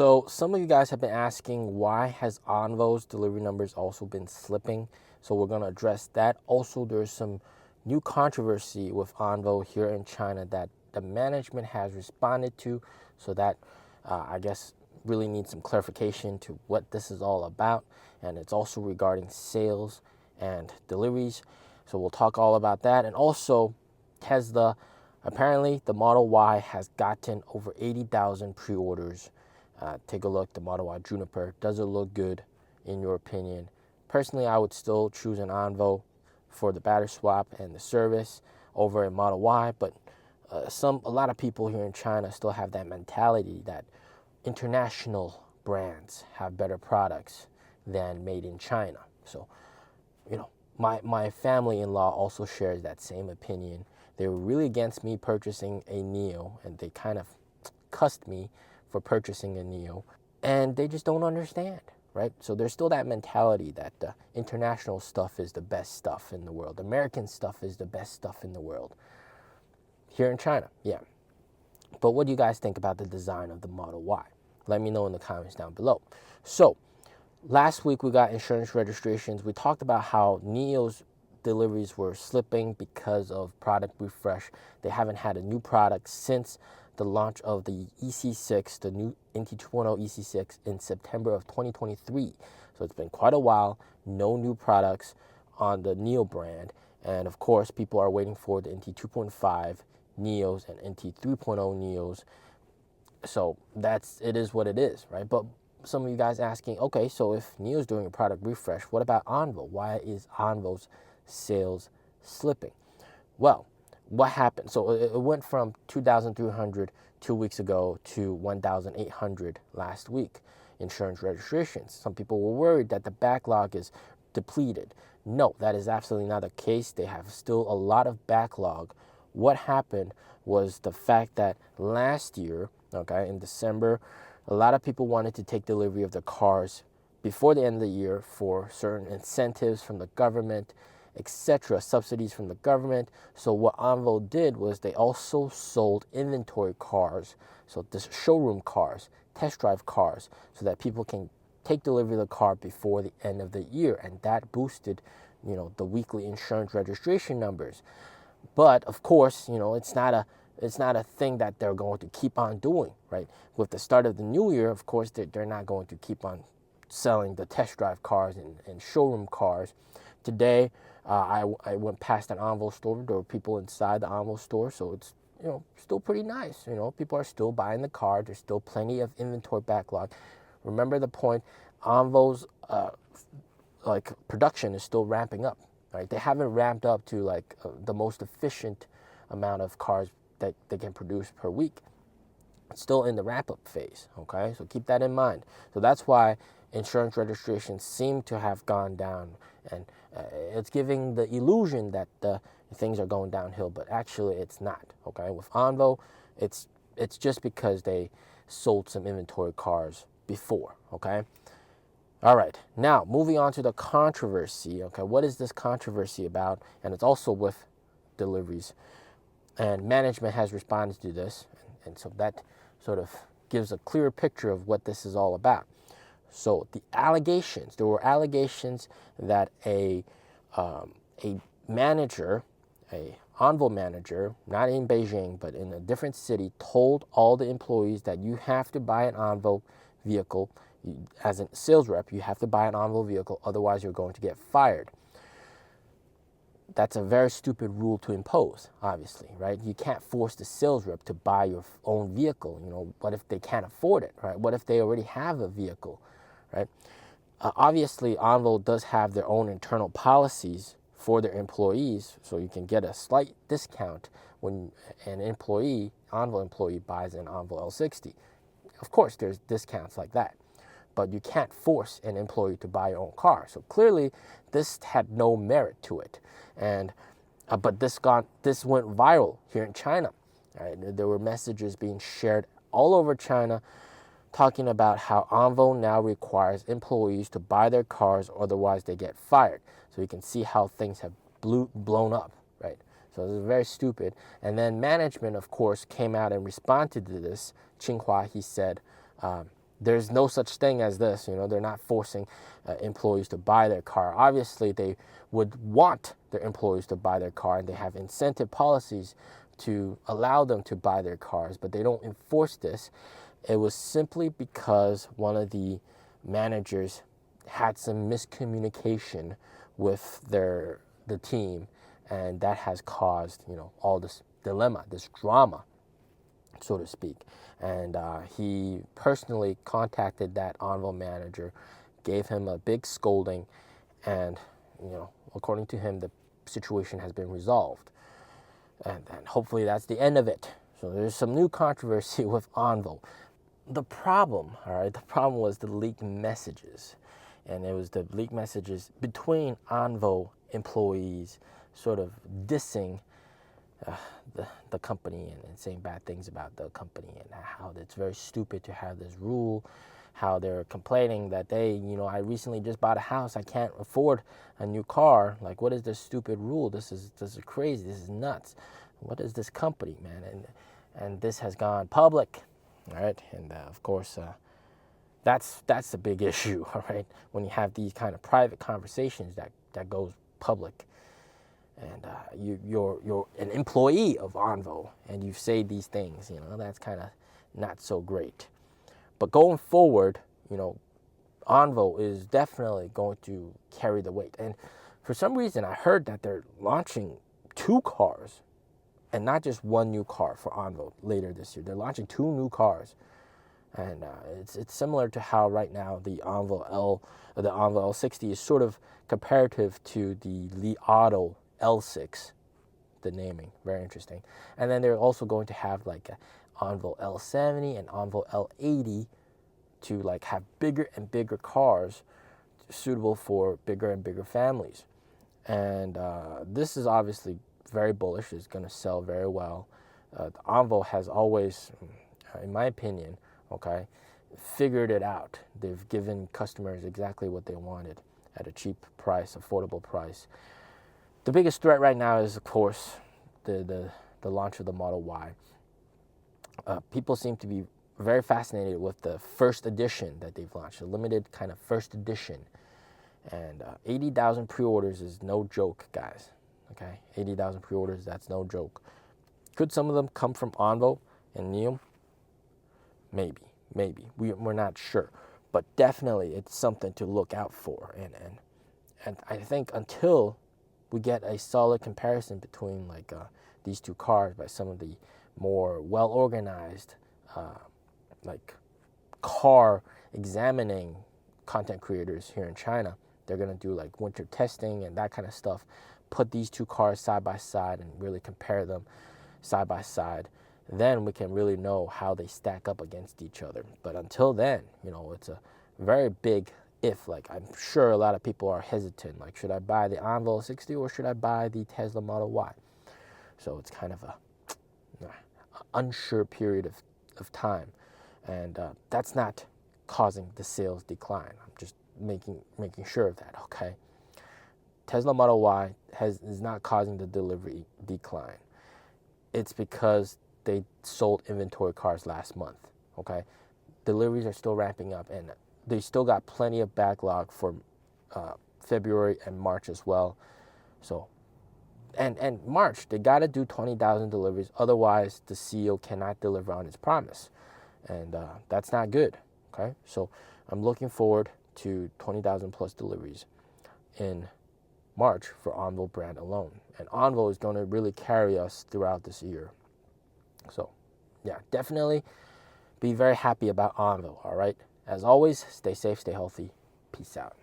So some of you guys have been asking, why has ONVO's delivery numbers also been slipping? So we're going to address that. Also, there's some new controversy with ONVO here in China that the management has responded to. So that I guess really needs some clarification to what this is all about. And it's also regarding sales and deliveries. So we'll talk all about that. And also Tesla, apparently the Model Y has gotten over 80,000 pre-orders. Take a look, the Model Y Juniper. Does it look good in your opinion? Personally, I would still choose an ONVO for the battery swap and the service over a Model Y, but a lot of people here in China still have that mentality that international brands have better products than made in China. So, my family-in-law also shares that same opinion. They were really against me purchasing a NIO, and they kind of cussed me for purchasing a NIO, and they just don't understand, right? So there's still that mentality that international stuff is the best stuff in the world. American stuff is the best stuff in the world. Here in China, yeah. But what do you guys think about the design of the Model Y? Let me know in the comments down below. So last week we got insurance registrations. We talked about how NIO's deliveries were slipping because of product refresh. They haven't had a new product since the launch of the EC6, the new NT 2.0 EC6 in September of 2023. So it's been quite a while, no new products on the NIO brand. And of course, people are waiting for the NT 2.5 NIOs and NT 3.0 NIOs. So it is what it is, right? But some of you guys asking, okay, so if NIO's doing a product refresh, what about ONVO? Why is ONVO's sales slipping? Well, what happened? So it went from 2,300 2 weeks ago to 1,800 last week, insurance registrations. Some people were worried that the backlog is depleted. No, that is absolutely not the case. They have still a lot of backlog. What happened was the fact that last year, okay, in December, a lot of people wanted to take delivery of their cars before the end of the year for certain incentives from the government, etc., subsidies from the government. So what ONVO did was they also sold inventory cars, so this showroom cars, test drive cars, so that people can take delivery of the car before the end of the year, and that boosted, the weekly insurance registration numbers. But of course, it's not a thing that they're going to keep on doing, right? With the start of the new year, of course, they're not going to keep on selling the test drive cars and showroom cars. Today, I went past an ONVO store. There were people inside the ONVO store, so it's still pretty nice. People are still buying the car. There's still plenty of inventory backlog. Remember the point: ONVO's production is still ramping up. Right? They haven't ramped up to the most efficient amount of cars that they can produce per week. It's still in the ramp-up phase. Okay, so keep that in mind. So that's why insurance registrations seem to have gone down, and it's giving the illusion that things are going downhill, but actually it's not. Okay, with ONVO, it's just because they sold some inventory cars before. Okay, all right. Now moving on to the controversy. Okay, what is this controversy about? And it's also with deliveries, and management has responded to this, and so that sort of gives a clearer picture of what this is all about. So there were allegations that a manager, a ONVO manager, not in Beijing, but in a different city, told all the employees that you have to buy an ONVO vehicle. As a sales rep, you have to buy an ONVO vehicle, otherwise you're going to get fired. That's a very stupid rule to impose, obviously, right? You can't force the sales rep to buy your own vehicle. What if they can't afford it, right? What if they already have a vehicle, right? Obviously, ONVO does have their own internal policies for their employees, so you can get a slight discount when an ONVO employee buys an ONVO L60. Of course, there's discounts like that, but you can't force an employee to buy your own car. So clearly, this had no merit to it, and but this went viral here in China. Right? There were messages being shared all over China, talking about how ONVO now requires employees to buy their cars, otherwise they get fired. So you can see how things have blown up, right? So this is very stupid. And then management, of course, came out and responded to this. Tsinghua, he said, there's no such thing as this. They're not forcing employees to buy their car. Obviously, they would want their employees to buy their car, and they have incentive policies to allow them to buy their cars, but they don't enforce this. It was simply because one of the managers had some miscommunication with the team, and that has caused all this dilemma, this drama, so to speak. And he personally contacted that ONVO manager, gave him a big scolding, and according to him, the situation has been resolved, and hopefully that's the end of it. So there's some new controversy with ONVO. The problem was the leaked messages, and it was the leaked messages between ONVO employees, sort of dissing the company and saying bad things about the company, and how it's very stupid to have this rule, how they're complaining that I recently just bought a house, I can't afford a new car. Like, what is this stupid rule? This is crazy. This is nuts. What is this company, man? And this has gone public, all right? And of course, that's a big issue, all right? When you have these kind of private conversations that goes public, and you're an employee of ONVO, and you say these things, that's kind of not so great. But going forward, ONVO is definitely going to carry the weight. And for some reason, I heard that they're launching 2 cars, and not just 1 new car for ONVO later this year. They're launching 2 new cars. And it's similar to how right now the ONVO L60 is sort of comparative to the Li Auto L6, the naming, very interesting. And then they're also going to have like a ONVO L70 and ONVO L80 to like have bigger and bigger cars suitable for bigger and bigger families. And this is obviously very bullish. It's going to sell very well. ONVO has always, in my opinion, figured it out. They've given customers exactly what they wanted at a cheap price, affordable price. The biggest threat right now is, of course, the launch of the Model Y. People seem to be very fascinated with the first edition that they've launched, a limited kind of first edition. And 80,000 pre-orders is no joke, guys. 80,000 pre-orders, that's no joke. Could some of them come from ONVO and NIO? Maybe. We're not sure. But definitely it's something to look out for. And I think until we get a solid comparison between these 2 cars by some of the more well-organized car examining content creators here in China, they're going to do like winter testing and that kind of stuff, put these 2 cars side by side and really compare them side by side. Then we can really know how they stack up against each other. But until then, it's a very big if. I'm sure a lot of people are hesitant. Should I buy the ONVO 60 or should I buy the Tesla Model Y? So it's kind of a unsure period of time. And that's not causing the sales decline. I'm just making sure of that, okay? Tesla Model Y is not causing the delivery decline. It's because they sold inventory cars last month, okay? Deliveries are still ramping up, and they still got plenty of backlog for February and March as well. So, and March, they got to do 20,000 deliveries. Otherwise, the CEO cannot deliver on his promise. And that's not good, okay? So I'm looking forward to 20,000 plus deliveries in March for ONVO brand alone. And ONVO is going to really carry us throughout this year. So, yeah, definitely be very happy about ONVO, all right? As always, stay safe, stay healthy. Peace out.